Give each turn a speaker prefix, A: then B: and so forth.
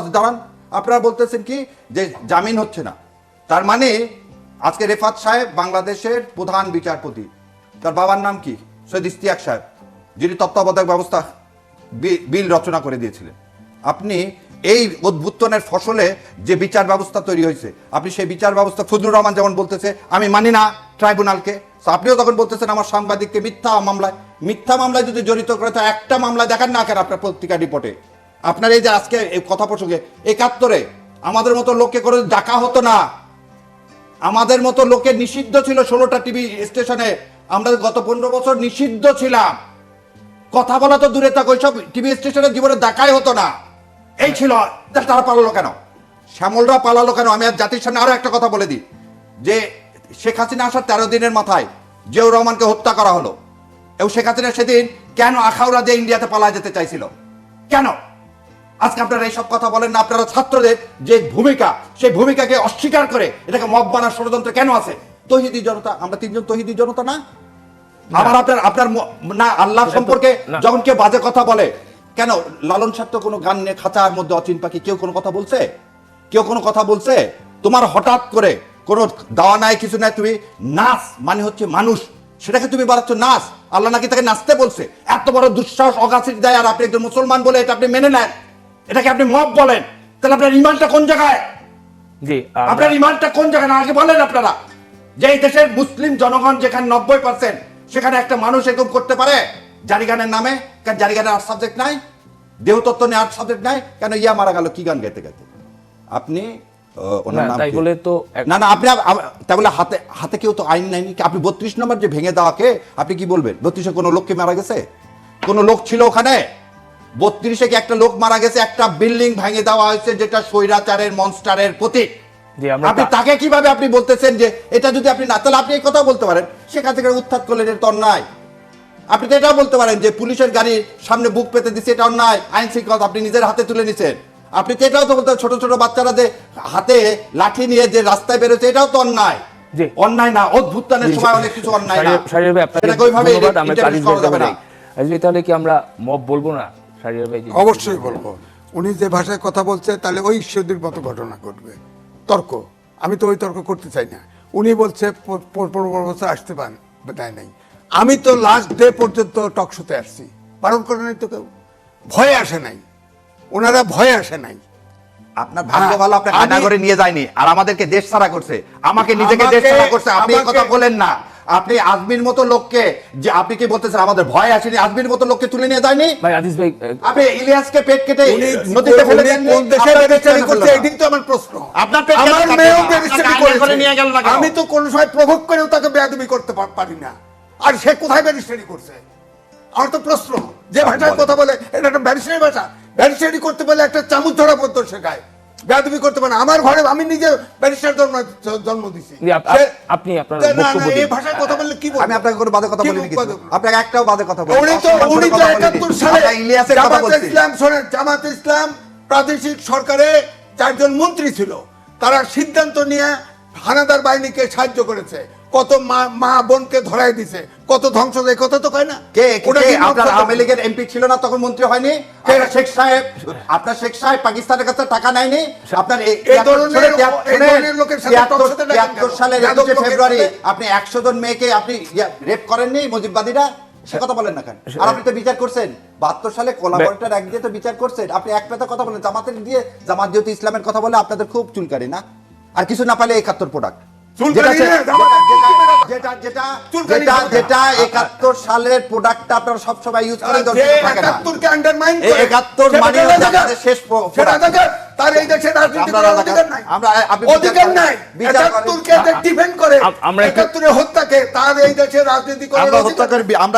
A: দাঁড়ান, আপনারা বলতেছেন কি যে জামিন হচ্ছে না, তার মানে আজকে রেফাত সাহেব বাংলাদেশের প্রধান বিচারপতি, তার বাবার নাম কি? সৈয়দ ইশতিয়াক সাহেব, যিনি তত্ত্বাবধায়ক ব্যবস্থা বিল রচনা করে দিয়েছিলেন। আপনি এই উদ্ভুত্তনের ফসলে যে বিচার ব্যবস্থা তৈরি হয়েছে, আপনি সেই বিচার ব্যবস্থা, ফজলুর রহমান যেমন বলতেছে আমি মানি না ট্রাইব্যুনালকে, আপনিও তখন বলতেছেন আমার সাংবাদিককে মিথ্যা মামলায় যদি জড়িত করে, তো একটা মামলা দেখান না কেন আপনার পত্রিকা রিপোর্টে? আপনার এই যে আজকে এই কথা প্রসঙ্গে ৭১-এ আমাদের মতো লোককে করে ডাকা হতো না, আমাদের মতো লোকে নিষিদ্ধ ছিল ১৬টা টিভি স্টেশনে, আমরা গত ১৫ বছর নিষিদ্ধ ছিলাম, কথা বলা তো দূরে থাক, ওইসব টিভি স্টেশনে জীবনে দেখাই হতো না। এই ছিল, তারা পালালো কেন? শ্যামলরা পালালো কেন? আমি আর জাতির সামনে আরো একটা কথা বলে দিই, যে শেখ হাসিনা আসার ১৩ দিনের মাথায় জিয়াউর রহমানকে হত্যা করা হলো, এবং শেখ হাসিনা সেদিন কেন আখাউড়া দিয়ে ইন্ডিয়াতে পালায় যেতে চাইছিল, কেন? আজকে আপনারা এইসব কথা বলেন না। আপনারা ছাত্রদের যে ভূমিকা, সেই ভূমিকাকে অস্বীকার করে এটাকে মব বানার ষড়যন্ত্র কেন আছে? তৌহিদি জনতা, আমরা তিনজন তৌহিদি জনতা না? আমার আপনার না আল্লাহ সম্পর্কে যখন কেউ বাজে কথা বলে, কেন লালন সাহেব তো কোনো গান নিয়ে খাঁচার মধ্যে অচিন পাখি, কেউ কোনো কথা বলছে? কেউ কোনো কথা বলছে? তোমার হঠাৎ করে কোনো দাওয়া নাই, কিছু নাই, তুমি নাচ মানে হচ্ছে মানুষ, সেটাকে তুমি বাড়াচ্ছ নাচ। আল্লাহ নাকি তাকে নাচতে বলছে? এত বড় দুঃসাহস, অগাছির দেয়, আর আপনি একজন মুসলমান বলে এটা আপনি মেনে নেন, এটাকে আপনি মব বলেন? তাহলে আপনার ইমানটা কোন জায়গায়? জি, আপনার ইমানটা কোন জায়গায় না আগে বলেন আপনারা। যে এই দেশের মুসলিম জনগণ যেখানে ৯০%, সেখানে একটা মানুষ এরকম করতে পারে জারিগানের নামে? কেন জারিগানের আর্ট সাবজেক্ট নাই? দেহতত্ত্ব নিয়ে আর্ট সাবজেক্ট নাই? কেন ইয়া মারা গেল কি গান গাইতে গাইতে? আপনি ওনার নাম বলে তো না না, আপনি তাই বলে হাতে কেউ তো আইন নাইনি। আপনি ৩২ নম্বর যে ভেঙে দেওয়াকে আপনি কি বলবেন? ৩২-এ কোনো লোককে মারা গেছে? কোনো লোক ছিল ওখানে? ৩২-এ কি একটা লোক মারা গেছে? একটা বিল্ডিং ভেঙে দেওয়া হয়েছে যেটা স্বৈরাচারের মনস্টারের প্রতীক। আপনি তাকে কিভাবে আপনি বলতেছেন যে এটা যদি আপনি না, তাহলে আপনি এই কথা বলতে পারেন সেখান থেকে উত্থাত করলেন, এটা অন্যায়। আপনি তো এটাও বলতে পারেন যে পুলিশের গাড়ির সামনে বুক পেতে দিচ্ছে, এটা অন্যায়, আইন শৃঙ্খলা আপনি নিজের হাতে তুলে নিছেন। আপনি তো এটাও তো বলতে, ছোট ছোট বাচ্চারা যে হাতে লাঠি নিয়ে যে রাস্তায় বেরোচ্ছে, এটাও তো অন্যায়। অন্যায় না, অভ্যুত্থানের সময় অনেক কিছু অন্যায় না, এটা ওইভাবে করা যাবে না।
B: তাহলে কি আমরা মব বলবো না?
C: অবশ্যই বলবো। উনি যে ভাষায় কথা বলছে, তাহলে ওই ঈশ্বরদের মতো ঘটনা ঘটবে। তর্ক, আমি তো ওই তর্ক করতে চাই না। উনি বলছে ১৫ বছর আসতে দেয় নাই। আমি তো লাস্ট ডে পর্যন্ত টকশোতে আসছি, বারণ করে নাই তো কেউ, ভয়ে আসে নাই, ওনারা ভয়ে আসে নাই।
A: আপনার ভাগ্য ভালো, আপনার কারাগারে নিয়ে যায়নি, আর আমাদেরকে দেশ ছাড়া করছে, আমাকে নিজেকে দেশ ছাড়া করছে। আপনি এই কথা বলেন না। আপনি আজমির মতো লোককে, যে আপনি কি বলতেছেন আমাদের ভয় আসেনি? আজমির মতো লোককে তুলে নিয়ে যায়নি ভাই? আজিজ ভাই, আপনি ইলিয়াসকে পেট কেটে নদীতে ফেলে দেন, কোন দেশে রেজিস্ট্রি করতে? এটাই তো আমার প্রশ্ন। আপনার পেট আমার মেয়েও রেজিস্ট্রি করে নিয়ে গেল না, আমি তো কোন সময় প্রভোগ করেও তাকে বেয়াদবি করতে পারি না, আর সে কোথায় রেজিস্ট্রি করছে? আমার তো প্রশ্ন, যে ভাষায় কথা বলে এটা একটা ব্যারিস্টারি ভাষা। ব্যারিস্টারি করতে বলে একটা চামচ ধরা পড়তো শেখায়, বেয়াদবি করতে পারে না। আমার ঘরে আমি নিজে ব্যারিস্টার জন্ম দিছি।
B: আপনি আপনার বক্তব্য দিন।
C: এই ভাষায় কথা বললে কি বলবো?
A: আমি আপনাকে কোনো বাজে কথা বলিনি, কিন্তু আপনাকে একটাও বাজে কথা বলিনি।
C: উনি তো ৭১ সালে ইলিয়াসের কথা বলছেন। জামাত ইসলাম প্রাদেশিক সরকারে ৪ জন মন্ত্রী ছিল, তারা সিদ্ধান্ত নিয়ে হানাদার বাহিনীকে সাহায্য করেছে, কত মা বোনকে ধরাই দিছে, কত ধ্বংস, এই কথা তো কয় না। কে আপনার আওয়ামী লীগের এমপি ছিল না তখন, মন্ত্রী হয়নি? শেখ সাহেব, আপনার শেখ সাহেব পাকিস্তানের কাছে টাকা নেয়নি? আপনার এই ধরনের লোকের সাথে ৭৩ সালের ২১ ফেব্রুয়ারি আপনি ১০০ জন মেয়েকে আপনি রেপ করেননি মুজিববাদীরা? সে কথা বলেন না কেন? আর আপনি তো বিচার করছেন ৭২ সালে কোলাবরেটর এক দিয়ে তো বিচার করছেন। আপনি এক পেতে কথা বলেন, জামাতের দিয়ে, জামাত যেহেতু ইসলামের কথা বলে আপনাদের খুব চুলকারি না? আর কিছু না পাইলে ৭১ প্রোডাক্ট, যেটা ৭১ সালের প্রোডাক্টটা আপনারা সবসময় ইউজ করেন। ৭১কে আন্ডারমাইন করে ৭১ মানে আমাদের শেষ তার এই দেশে রাজনীতি করার অধিকার নাই, অধিকার নাই। ৭১কে ডিফেন্ড করে ৭১ হত্যাকে, তার এই দেশে রাজনীতি করার অধিকার। আমরা